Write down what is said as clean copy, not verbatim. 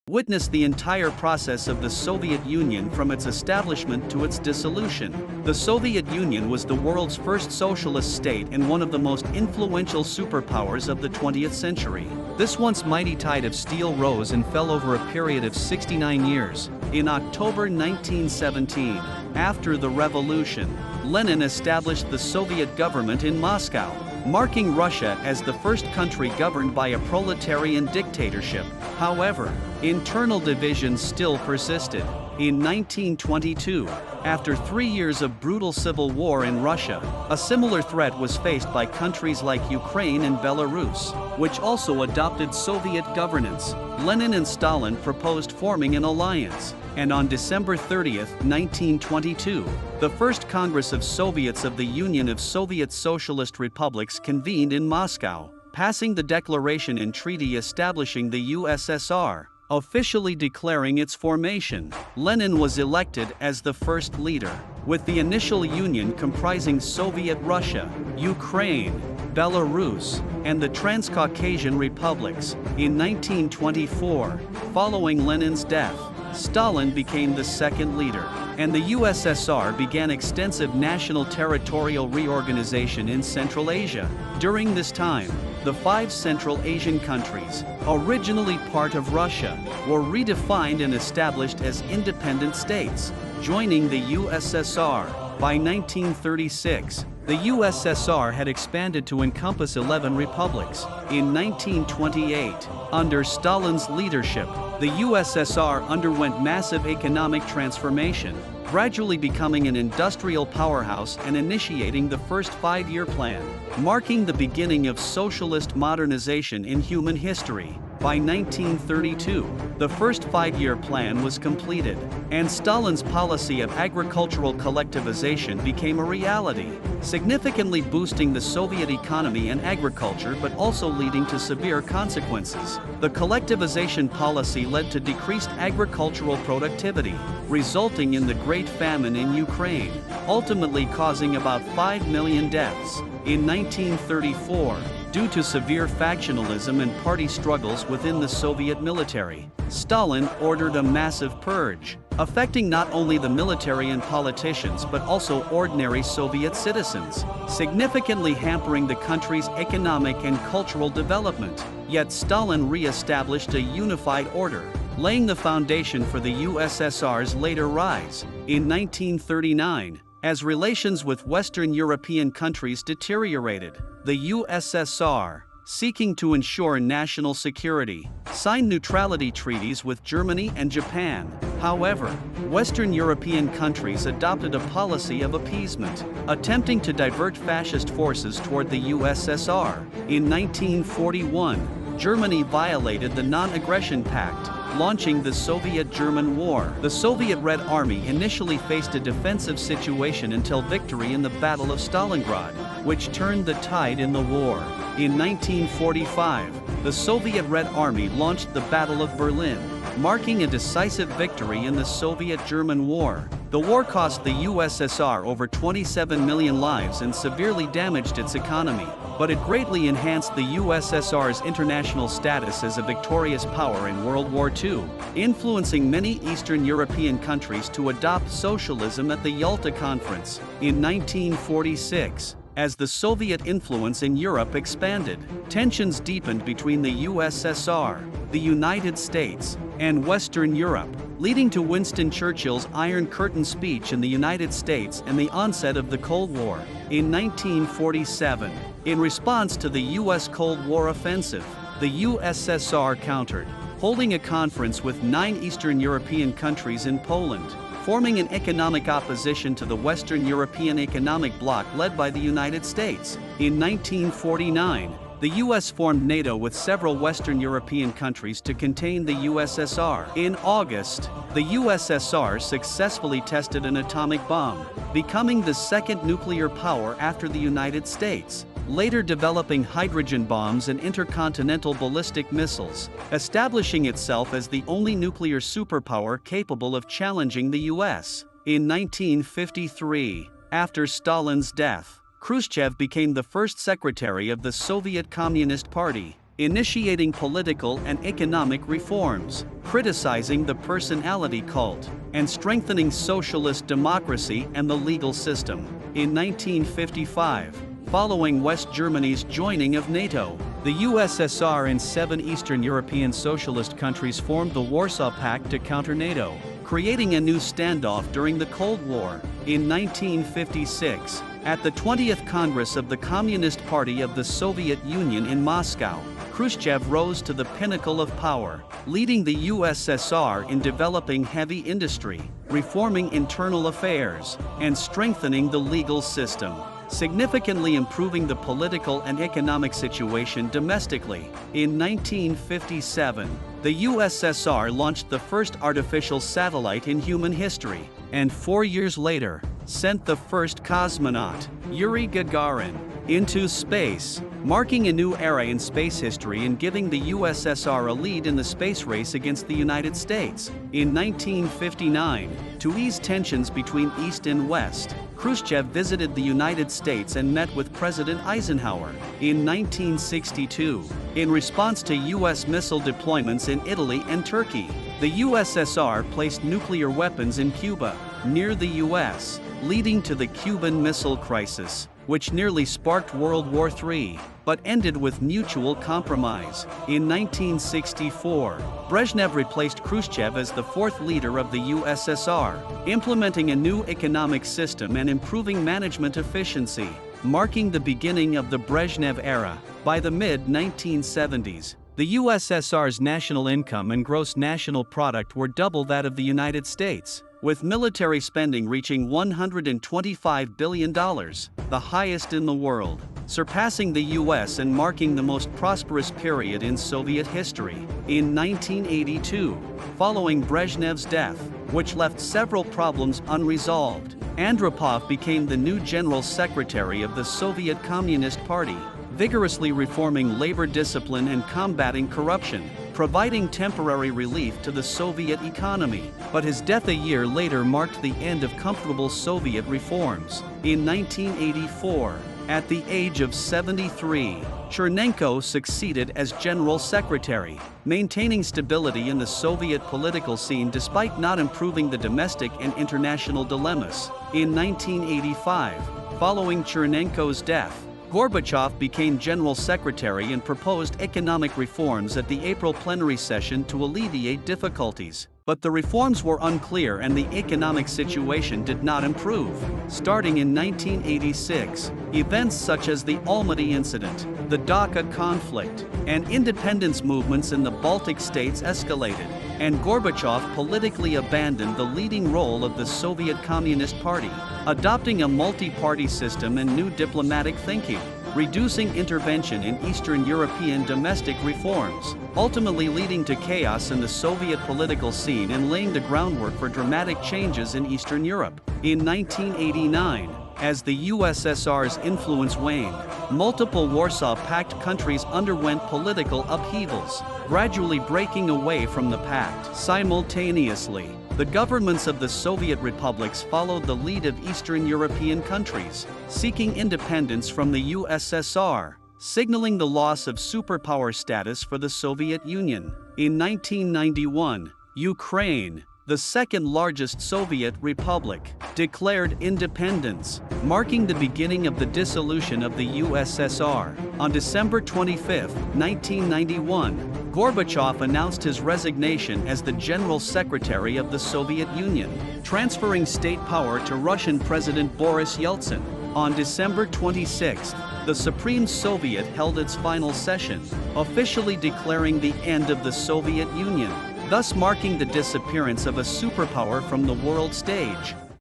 witnessed the entire process of the Soviet Union from its establishment to its dissolution. The Soviet Union was the world's first socialist state and one of the most influential superpowers of the 20th century. This once mighty tide of steel rose and fell over a period of 69 years. In October 1917, after the revolution, Lenin established the Soviet government in Moscow, marking Russia as the first country governed by a proletarian dictatorship. However, internal divisions still persisted. In 1922, after 3 years of brutal civil war in Russia, a similar threat was faced by countries like Ukraine and Belarus, which also adopted Soviet governance. Lenin and Stalin proposed forming an alliance, and on December 30, 1922, the First Congress of Soviets of the Union of Soviet Socialist Republics convened in Moscow, passing the declaration and treaty establishing the USSR, officially declaring its formation. Lenin was elected as the first leader, with the initial union comprising Soviet Russia, Ukraine, Belarus, and the Transcaucasian republics. In 1924, following Lenin's death, Stalin became the second leader, and the USSR began extensive national territorial reorganization in Central Asia. During this time, the 5 Central Asian countries, originally part of Russia, were redefined and established as independent states, joining the USSR. By 1936, the USSR had expanded to encompass 11 republics. In 1928, under Stalin's leadership, the USSR underwent massive economic transformation, gradually becoming an industrial powerhouse and initiating the first 5-year plan, marking the beginning of socialist modernization in human history. By 1932, the first 5-year plan was completed, and Stalin's policy of agricultural collectivization became a reality, significantly boosting the Soviet economy and agriculture but also leading to severe consequences. The collectivization policy led to decreased agricultural productivity, resulting in the Great Famine in Ukraine, ultimately causing about 5 million deaths. In 1934, due to severe factionalism and party struggles within the Soviet military, Stalin ordered a massive purge, affecting not only the military and politicians but also ordinary Soviet citizens, significantly hampering the country's economic and cultural development. Yet Stalin re-established a unified order, laying the foundation for the USSR's later rise. In 1939, as relations with Western European countries deteriorated, the USSR, seeking to ensure national security, signed neutrality treaties with Germany and Japan. However, Western European countries adopted a policy of appeasement, attempting to divert fascist forces toward the USSR. In 1941, Germany violated the Non-Aggression Pact, launching the Soviet-German War. The Soviet Red Army initially faced a defensive situation until victory in the Battle of Stalingrad, which turned the tide in the war. In 1945, the Soviet Red Army launched the Battle of Berlin, marking a decisive victory in the Soviet-German War. The war cost the USSR over 27 million lives and severely damaged its economy, but it greatly enhanced the USSR's international status as a victorious power in World War II, influencing many Eastern European countries to adopt socialism at the Yalta Conference. In 1946, as the Soviet influence in Europe expanded, tensions deepened between the USSR, the United States, and Western Europe, leading to Winston Churchill's Iron Curtain speech in the United States and the onset of the Cold War. In 1947, in response to the U.S. Cold War offensive, the USSR countered, holding a conference with 9 Eastern European countries in Poland, forming an economic opposition to the Western European economic bloc led by the United States. In 1949, the U.S. formed NATO with several Western European countries to contain the USSR. In August, the USSR successfully tested an atomic bomb, becoming the second nuclear power after the United States, later developing hydrogen bombs and intercontinental ballistic missiles, establishing itself as the only nuclear superpower capable of challenging the U.S. In 1953, after Stalin's death, Khrushchev became the first secretary of the Soviet Communist Party, initiating political and economic reforms, criticizing the personality cult, and strengthening socialist democracy and the legal system. In 1955, following West Germany's joining of NATO, the USSR and 7 Eastern European socialist countries formed the Warsaw Pact to counter NATO, creating a new standoff during the Cold War. In 1956, at the 20th Congress of the Communist Party of the Soviet Union in Moscow, Khrushchev rose to the pinnacle of power, leading the USSR in developing heavy industry, reforming internal affairs, and strengthening the legal system, significantly improving the political and economic situation domestically. In 1957, the USSR launched the first artificial satellite in human history, and 4 years later, sent the first cosmonaut, Yuri Gagarin, into space, marking a new era in space history and giving the USSR a lead in the space race against the United States. In 1959, to ease tensions between East and West, Khrushchev visited the United States and met with President Eisenhower. In 1962, in response to U.S. missile deployments in Italy and Turkey, the USSR placed nuclear weapons in Cuba, near the U.S., leading to the Cuban Missile Crisis, which nearly sparked World War III, but ended with mutual compromise. In 1964, Brezhnev replaced Khrushchev as the 4th leader of the USSR, implementing a new economic system and improving management efficiency, marking the beginning of the Brezhnev era. By the mid-1970s, the USSR's national income and gross national product were double that of the United States, with military spending reaching $125 billion, the highest in the world, surpassing the US and marking the most prosperous period in Soviet history. In 1982, following Brezhnev's death, which left several problems unresolved, Andropov became the new General Secretary of the Soviet Communist Party, vigorously reforming labor discipline and combating corruption, providing temporary relief to the Soviet economy. But his death a year later marked the end of comfortable Soviet reforms. In 1984, at the age of 73, Chernenko succeeded as General Secretary, maintaining stability in the Soviet political scene despite not improving the domestic and international dilemmas. In 1985, following Chernenko's death, Gorbachev became General Secretary and proposed economic reforms at the April plenary session to alleviate difficulties. But the reforms were unclear and the economic situation did not improve. Starting in 1986, events such as the Almaty incident, the Dhaka conflict, and independence movements in the Baltic states escalated, and Gorbachev politically abandoned the leading role of the Soviet Communist Party, adopting a multi-party system and new diplomatic thinking, reducing intervention in Eastern European domestic reforms, ultimately leading to chaos in the Soviet political scene and laying the groundwork for dramatic changes in Eastern Europe. In 1989, as the USSR's influence waned, multiple Warsaw Pact countries underwent political upheavals, gradually breaking away from the pact. Simultaneously, the governments of the Soviet republics followed the lead of Eastern European countries, seeking independence from the USSR, signaling the loss of superpower status for the Soviet Union. In 1991, Ukraine, the second largest Soviet republic, declared independence, marking the beginning of the dissolution of the USSR. On December 25, 1991, Gorbachev announced his resignation as the General Secretary of the Soviet Union, transferring state power to Russian President Boris Yeltsin. On December 26, the Supreme Soviet held its final session, officially declaring the end of the Soviet Union, thus marking the disappearance of a superpower from the world stage.